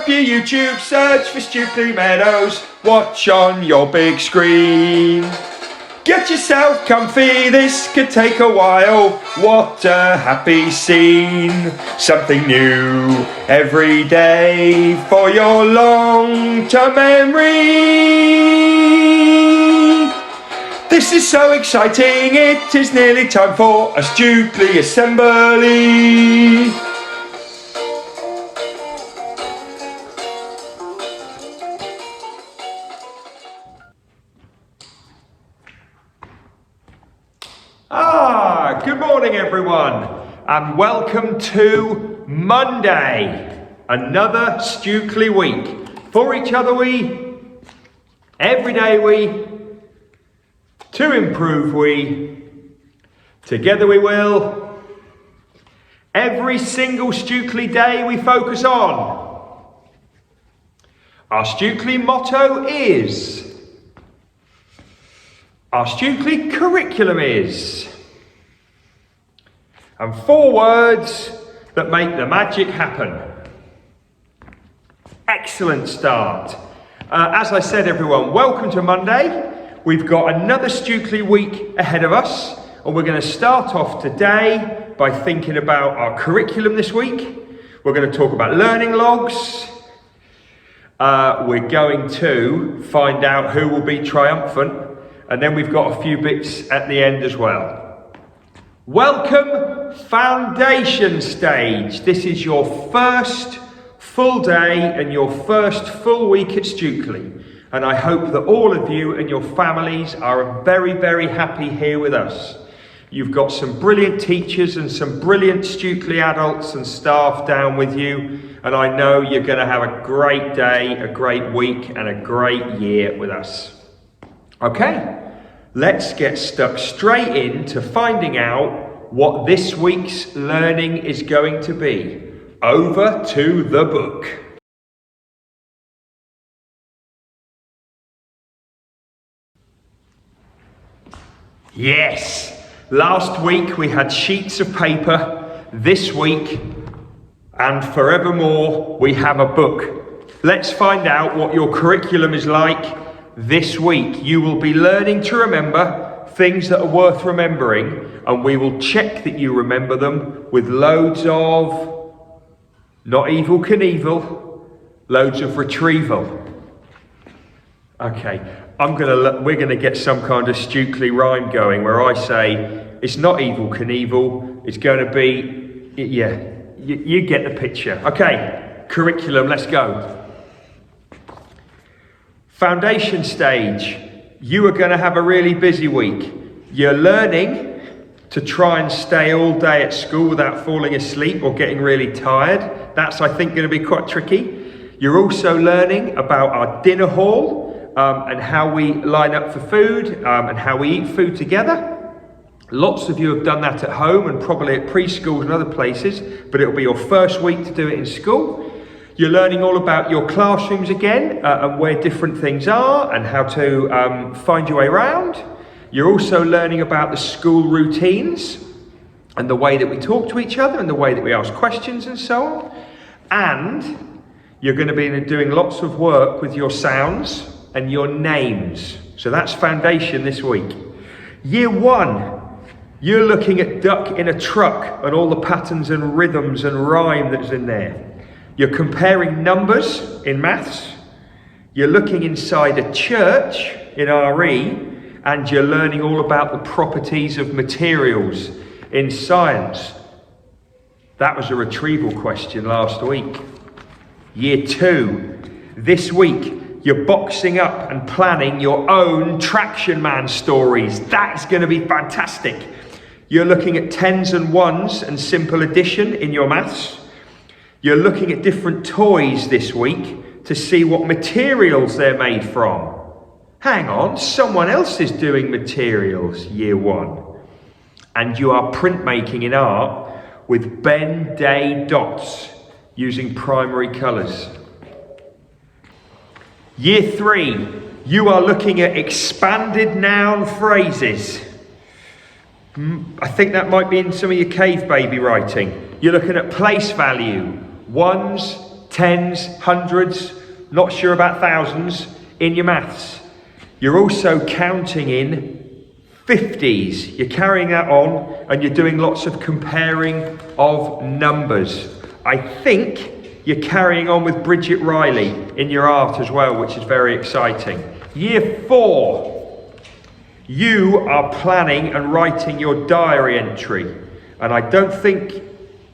up your YouTube, search for Stukeley Meadows, watch on your big screen. Get yourself comfy, this could take a while, what a happy scene. Something new every day for your long-term memory. This is so exciting, it is nearly time for a Stukeley assembly. Good morning everyone, and welcome to Monday. Another Stukeley week. For each other we, every day we, to improve we, together we will. Every single Stukeley day we focus on. Our Stukeley motto is, our Stukeley curriculum is, and 4 words that make the magic happen. Excellent start. As I said, everyone, welcome to Monday. We've got another Stukeley week ahead of us, and we're going to start off today by thinking about our curriculum this week. We're going to talk about learning logs. We're going to find out who will be triumphant, and then we've got a few bits at the end as well. Welcome, foundation stage. This is your first full day and your first full week at Stukeley. And I hope that all of you and your families are very, very happy here with us. You've got some brilliant teachers and some brilliant Stukeley adults and staff down with you. And I know you're going to have a great day, a great week and a great year with us. Okay. Let's get stuck straight into finding out what this week's learning is going to be. Over to the book. Yes, last week we had sheets of paper. This week and forevermore we have a book. Let's find out what your curriculum is like. This week you will be learning to remember things that are worth remembering, and we will check that you remember them with loads of not evil Knievel, loads of retrieval. Okay, we're gonna get some kind of Stukeley rhyme going where I say it's not evil Knievel, it's going to be, yeah, you get the picture. Okay, curriculum, let's go. Foundation stage, you are going to have a really busy week. You're learning to try and stay all day at school without falling asleep or getting really tired. That's, I think, going to be quite tricky. You're also learning about our dinner hall and how we line up for food and how we eat food together. Lots of you have done that at home and probably at preschools and other places, but it'll be your first week to do it in school. You're learning all about your classrooms again and where different things are and how to find your way around. You're also learning about the school routines and the way that we talk to each other and the way that we ask questions and so on. And you're going to be doing lots of work with your sounds and your names. So that's foundation this week. Year 1, you're looking at duck in a truck and all the patterns and rhythms and rhyme that's in there. You're comparing numbers in maths, you're looking inside a church in RE, and you're learning all about the properties of materials in science. That was a retrieval question last week. Year 2, this week, you're boxing up and planning your own Traction Man stories. That's going to be fantastic. You're looking at tens and ones and simple addition in your maths. You're looking at different toys this week to see what materials they're made from. Hang on, someone else is doing materials, year 1. And you are printmaking in art with Ben Day dots using primary colours. Year 3, you are looking at expanded noun phrases. I think that might be in some of your cave baby writing. You're looking at place value, ones, tens, hundreds, not sure about thousands in your maths. You're also counting in 50s. You're carrying that on and you're doing lots of comparing of numbers. I think you're carrying on with Bridget Riley in your art as well, which is very exciting. Year 4, you are planning and writing your diary entry. And I don't think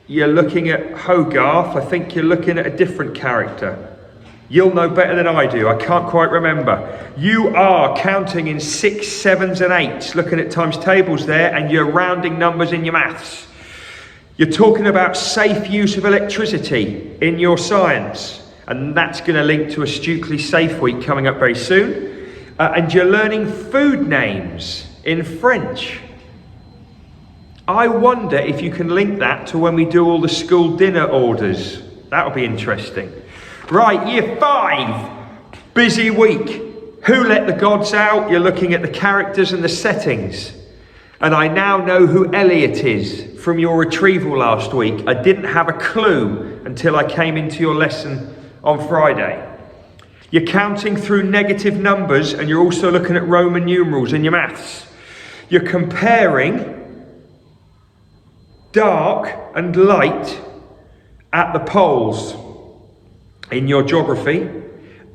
you're looking at Hogarth, I think you're looking at a different character. You'll know better than I do, I can't quite remember. You are counting in 6s, 7s and 8s, looking at times tables there, and you're rounding numbers in your maths. You're talking about safe use of electricity in your science, and that's going to link to a Stukeley Safe Week coming up very soon. And you're learning food names in French. I wonder if you can link that to when we do all the school dinner orders. That'll be interesting. Right, year 5, busy week. Who let the gods out? You're looking at the characters and the settings. And I now know who Elliot is from your retrieval last week. I didn't have a clue until I came into your lesson on Friday. You're counting through negative numbers and you're also looking at Roman numerals in your maths. You're comparing dark and light at the poles in your geography,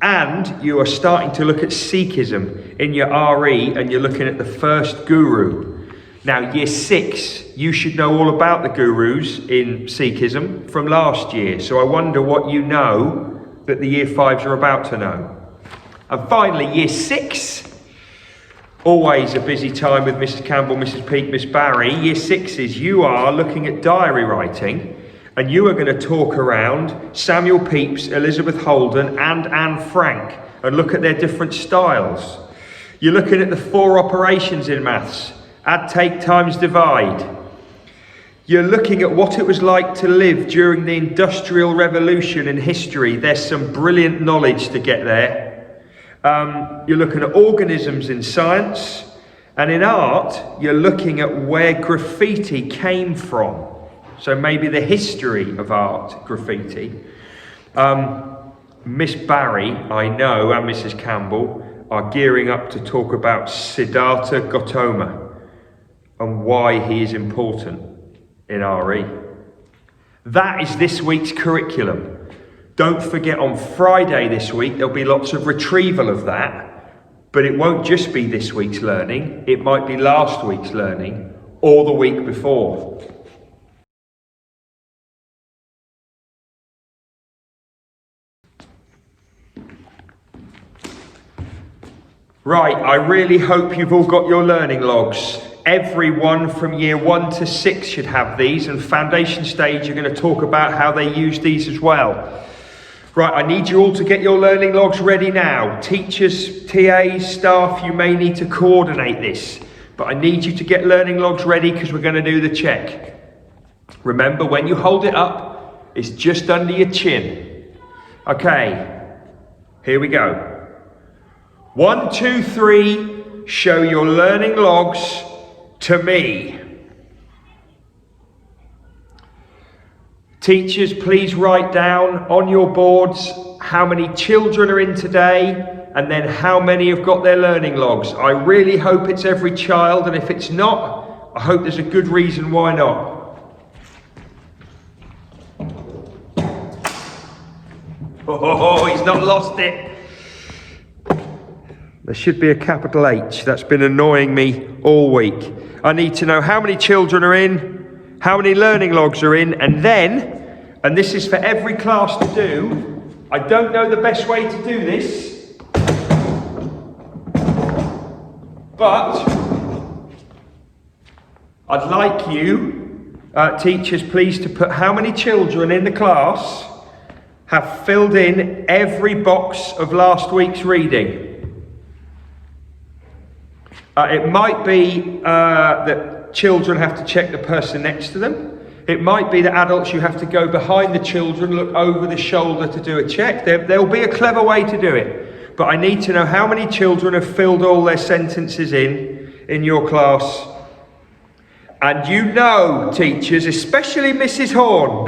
and you are starting to look at Sikhism in your RE, and you're looking at the first guru. Now, year 6, you should know all about the gurus in Sikhism from last year, so I wonder what you know that the year 5s are about to know. And finally, year 6, always a busy time with Mrs. Campbell, Mrs. Peake, Miss Barry. Year 6s, you are looking at diary writing, and you are going to talk around Samuel Pepys, Elizabeth Holden and Anne Frank and look at their different styles. You're looking at the 4 operations in maths: add, take, times, divide. You're looking at what it was like to live during the Industrial Revolution in history. There's some brilliant knowledge to get there. You're looking at organisms in science, and in art you're looking at where graffiti came from. So maybe the history of art, graffiti. Miss Barry, I know, and Mrs. Campbell are gearing up to talk about Siddhartha Gautama and why he is important in RE. That is this week's curriculum. Don't forget, on Friday this week, there'll be lots of retrieval of that, but it won't just be this week's learning. It might be last week's learning or the week before. Right, I really hope you've all got your learning logs. Everyone from year 1 to 6 should have these, and foundation stage are going to talk about how they use these as well. Right, I need you all to get your learning logs ready now. Teachers, TAs, staff, you may need to coordinate this, but I need you to get learning logs ready because we're going to do the check. Remember, when you hold it up, it's just under your chin. Okay, here we go. 1, 2, 3, show your learning logs to me. Teachers, please write down on your boards how many children are in today and then how many have got their learning logs. I really hope it's every child, and if it's not, I hope there's a good reason why not. Oh, he's not lost it. There should be a capital H. That's been annoying me all week. I need to know how many children are in, how many learning logs are in, and then, and this is for every class to do, I don't know the best way to do this, but I'd like you, teachers, please, to put how many children in the class have filled in every box of last week's reading. It might be that children have to check the person next to them. It might be that adults, you have to go behind the children, look over the shoulder to do a check. There'll be a clever way to do it. But I need to know how many children have filled all their sentences in your class. And you know, teachers, especially Mrs. Horn,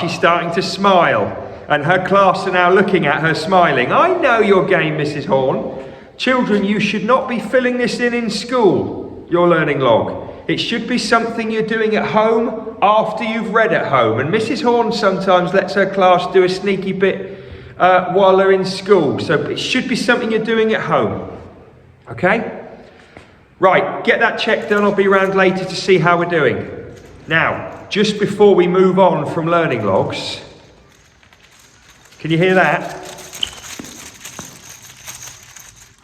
she's starting to smile. And her class are now looking at her smiling. I know your game, Mrs. Horn. Children, you should not be filling this in school, your learning log. It should be something you're doing at home after you've read at home. And Mrs. Horn sometimes lets her class do a sneaky bit while they're in school. So it should be something you're doing at home. Okay? Right, get that check done. I'll be around later to see how we're doing. Now, just before we move on from learning logs, can you hear that?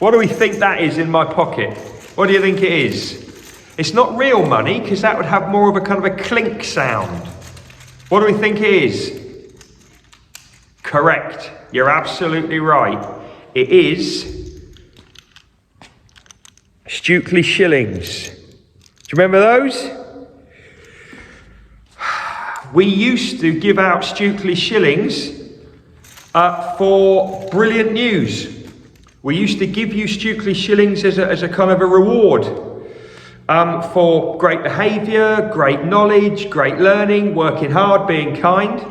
What do we think that is in my pocket? What do you think it is? It's not real money, because that would have more of a kind of a clink sound. What do we think it is? Correct. You're absolutely right. It is Stukeley shillings. Do you remember those? We used to give out Stukeley shillings for brilliant news. We used to give you Stukeley shillings as a kind of a reward for great behaviour, great knowledge, great learning, working hard, being kind.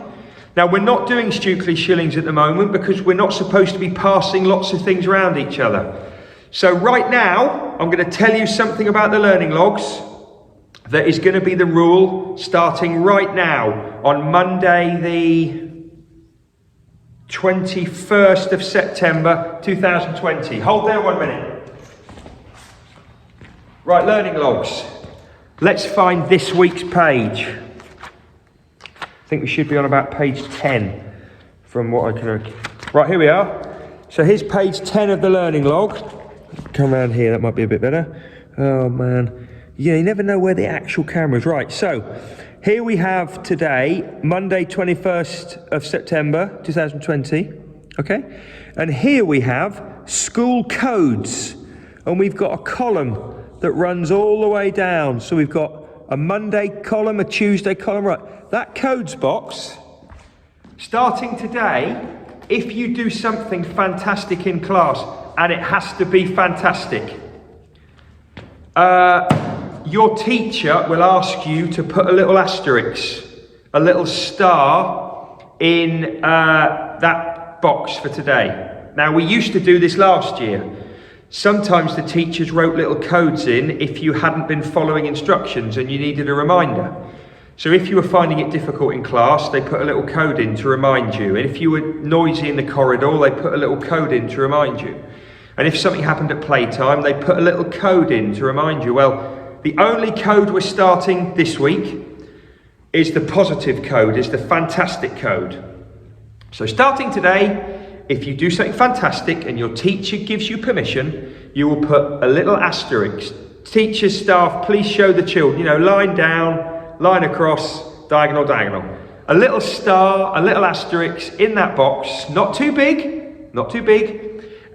Now, we're not doing Stukeley shillings at the moment because we're not supposed to be passing lots of things around each other. So right now, I'm going to tell you something about the learning logs that is going to be the rule starting right now on Monday the 21st of September 2020. Hold there 1 minute. Right, learning logs. Let's find this week's page. I think we should be on about page 10 from what I can... Right, here we are. So here's page 10 of the learning log. Come around here, that might be a bit better. Oh man. Yeah, you never know where the actual camera is. Right, so here we have today, Monday 21st of September 2020. Okay? And here we have school codes. And we've got a column that runs all the way down. So we've got a Monday column, a Tuesday column. Right, that codes box, starting today, if you do something fantastic in class, and it has to be fantastic, your teacher will ask you to put a little asterisk, a little star in that box for today. Now, we used to do this last year. Sometimes the teachers wrote little codes in if you hadn't been following instructions and you needed a reminder. So if you were finding it difficult in class, they put a little code in to remind you. And if you were noisy in the corridor, they put a little code in to remind you. And if something happened at playtime, they put a little code in to remind you. Well, the only code we're starting this week is the positive code, is the fantastic code. So starting today, if you do something fantastic and your teacher gives you permission, you will put a little asterisk. Teachers, staff, please show the children, line down, line across, diagonal, diagonal. A little star, a little asterisk in that box, not too big.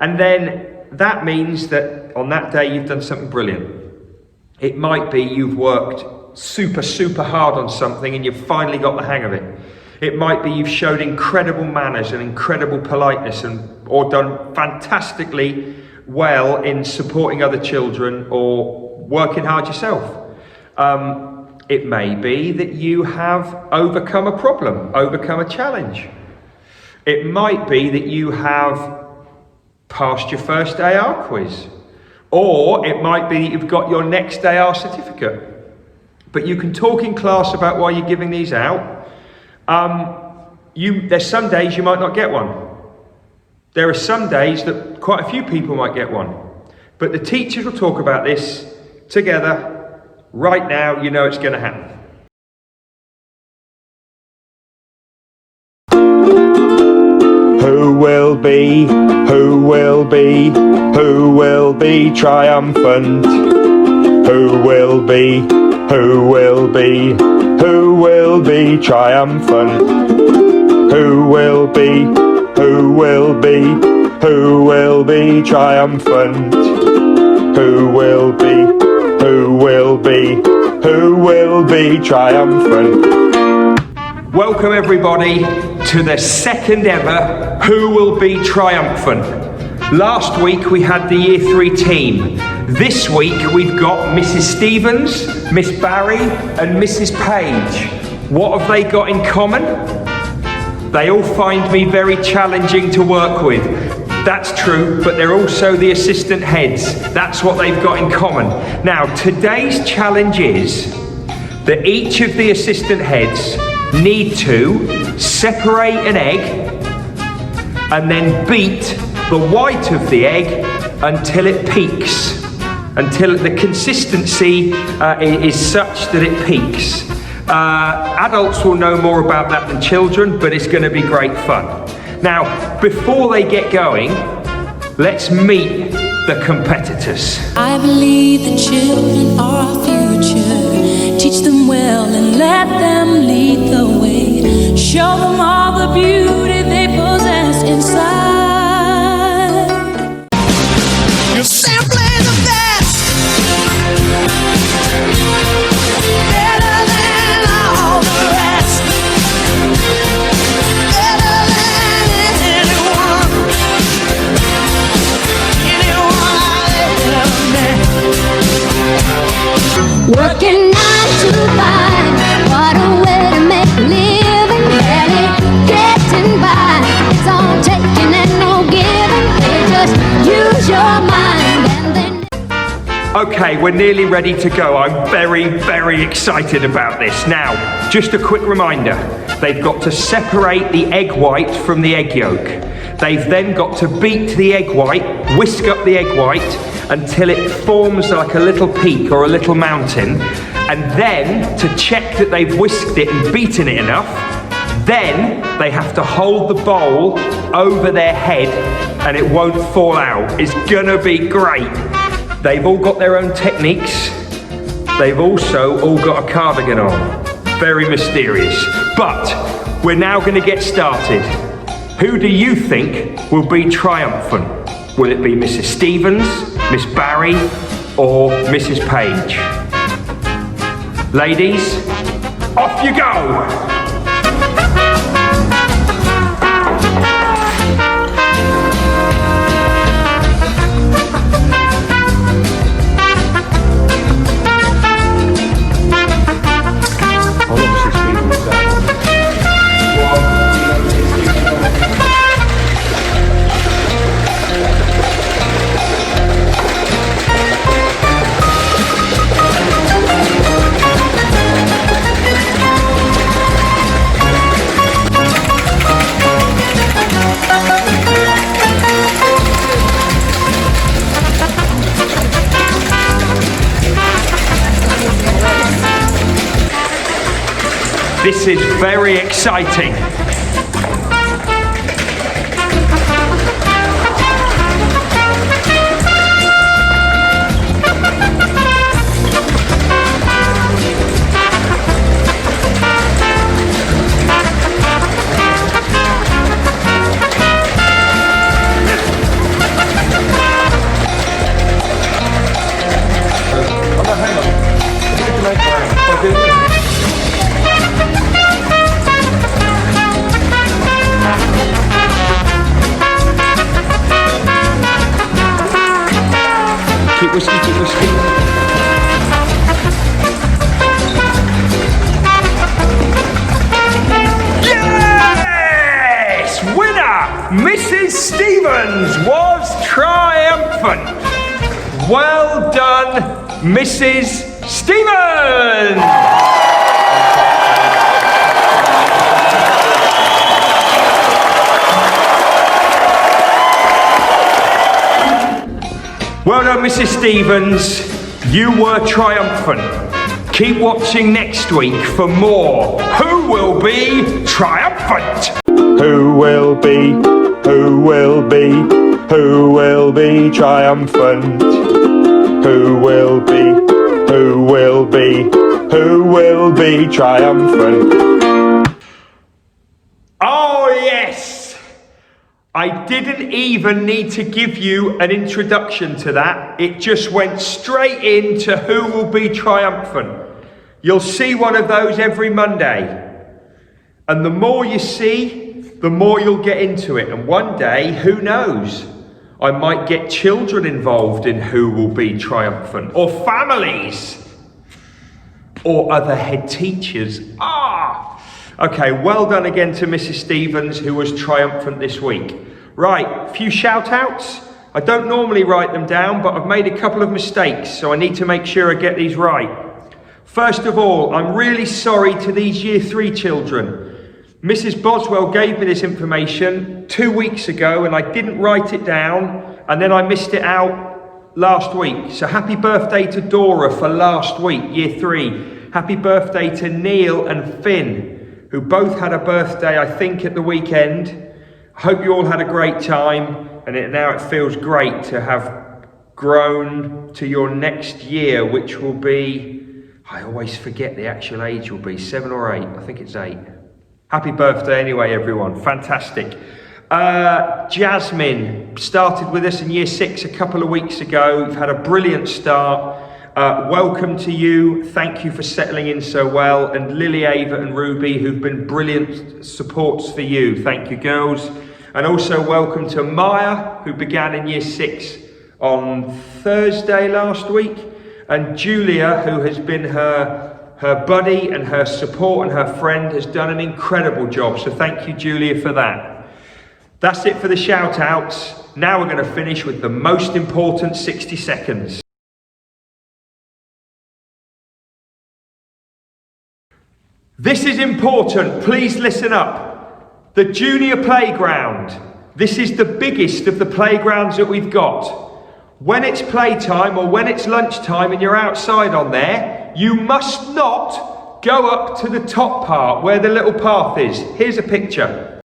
And then that means that on that day you've done something brilliant. It might be you've worked super, super hard on something and you've finally got the hang of it. It might be you've showed incredible manners and incredible politeness or done fantastically well in supporting other children or working hard yourself. It may be that you have overcome a problem, overcome a challenge. It might be that you have passed your first AR quiz. Or it might be that you've got your next AR certificate. But you can talk in class about why you're giving these out. There's some days you might not get one. There are some days that quite a few people might get one. But the teachers will talk about this together right now. You know it's going to happen. Who will be triumphant? Who will be triumphant? Who will be triumphant? Who will be triumphant? Welcome everybody to the second ever Who Will Be Triumphant. Last week we had the Year 3 team. This week we've got Mrs. Stevens, Miss Barry and Mrs. Page. What have they got in common? They all find me very challenging to work with. That's true, but they're also the assistant heads. That's what they've got in common. Now, today's challenge is that each of the assistant heads need to separate an egg and then beat the white of the egg until it peaks, until the consistency is such that it peaks. Adults will know more about that than children, but it's going to be great fun. Now, before they get going, let's meet the competitors. I believe the children are our future. Teach them well and let them lead the way. Show them all the beauty they possess inside. You're simply the best. Better than all the rest. Better than anyone. Anyone I've ever met. Working 9 to 5, what a way to make a living. Barely getting by, it's all taking and no giving. They just use your mind and then. Okay, we're nearly ready to go. I'm very, very excited about this. Now, just a quick reminder. They've got to separate the egg white from the egg yolk. They've then got to beat the egg white, whisk up the egg white until it forms like a little peak or a little mountain. And then, to check that they've whisked it and beaten it enough, then they have to hold the bowl over their head and it won't fall out. It's gonna be great. They've all got their own techniques. They've also all got a cardigan on. Very mysterious. But we're now gonna get started. Who do you think will be triumphant? Will it be Mrs. Stevens, Miss Barry, or Mrs. Page? Ladies, off you go! This is very exciting. Keep whisking, keep whisking. Yes! Winner! Mrs. Stevens was triumphant. Well done, Mrs. Stevens! Well done, Mrs. Stevens. You were triumphant. Keep watching next week for more Who Will Be Triumphant? Who will be triumphant? Who will be triumphant? Oh yes! I didn't even need to give you an introduction to that. It just went straight into Who Will Be Triumphant. You'll see one of those every Monday. And the more you see, the more you'll get into it. And one day, who knows? I might get children involved in Who Will Be Triumphant, or families, or other head teachers. Okay, well done again to Mrs. Stevens, who was triumphant this week. Right, a few shout outs. I don't normally write them down, but I've made a couple of mistakes, so I need to make sure I get these right. First of all, I'm really sorry to these Year 3 children. Mrs. Boswell gave me this information 2 weeks ago and I didn't write it down, and then I missed it out last week. So happy birthday to Dora for last week, Year 3. Happy birthday to Neil and Finn, who both had a birthday, I think, at the weekend. I hope you all had a great time, and now it feels great to have grown to your next year, which will be, I always forget the actual age will be, 7 or 8, I think it's 8. Happy birthday anyway, everyone, fantastic. Jasmine started with us in Year 6 a couple of weeks ago. You've had a brilliant start. Welcome to you, thank you for settling in so well, and Lily, Ava and Ruby, who've been brilliant supports for you, thank you girls. And also welcome to Maya, who began in Year 6 on Thursday last week, and Julia, who has been her buddy and her support and her friend, has done an incredible job, so thank you Julia for that. That's it for the shout outs. Now we're going to finish with the most important 60 seconds. This is important, please listen up. The junior playground. This is the biggest of the playgrounds that we've got. When it's playtime or when it's lunchtime and you're outside on there, you must not go up to the top part where the little path is. Here's a picture.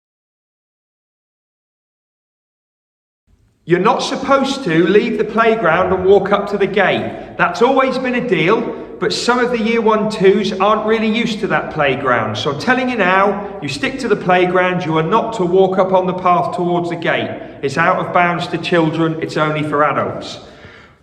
You're not supposed to leave the playground and walk up to the gate. That's always been a deal. But some of the Year 1-2s aren't really used to that playground. So I'm telling you now, you stick to the playground, you are not to walk up on the path towards the gate. It's out of bounds to children, it's only for adults.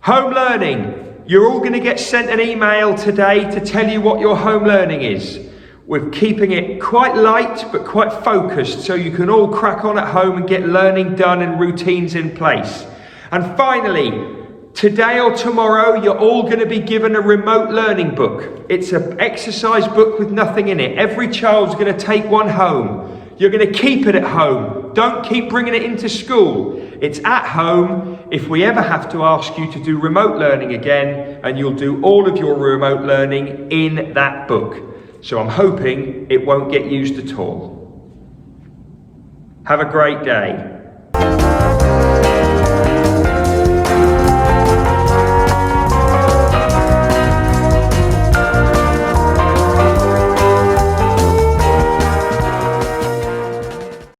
Home learning. You're all going to get sent an email today to tell you what your home learning is. We're keeping it quite light but quite focused so you can all crack on at home and get learning done and routines in place. And finally, today or tomorrow, you're all going to be given a remote learning book. It's an exercise book with nothing in it. Every child's going to take one home. You're going to keep it at home. Don't keep bringing it into school. It's at home if we ever have to ask you to do remote learning again, and you'll do all of your remote learning in that book. So I'm hoping it won't get used at all. Have a great day.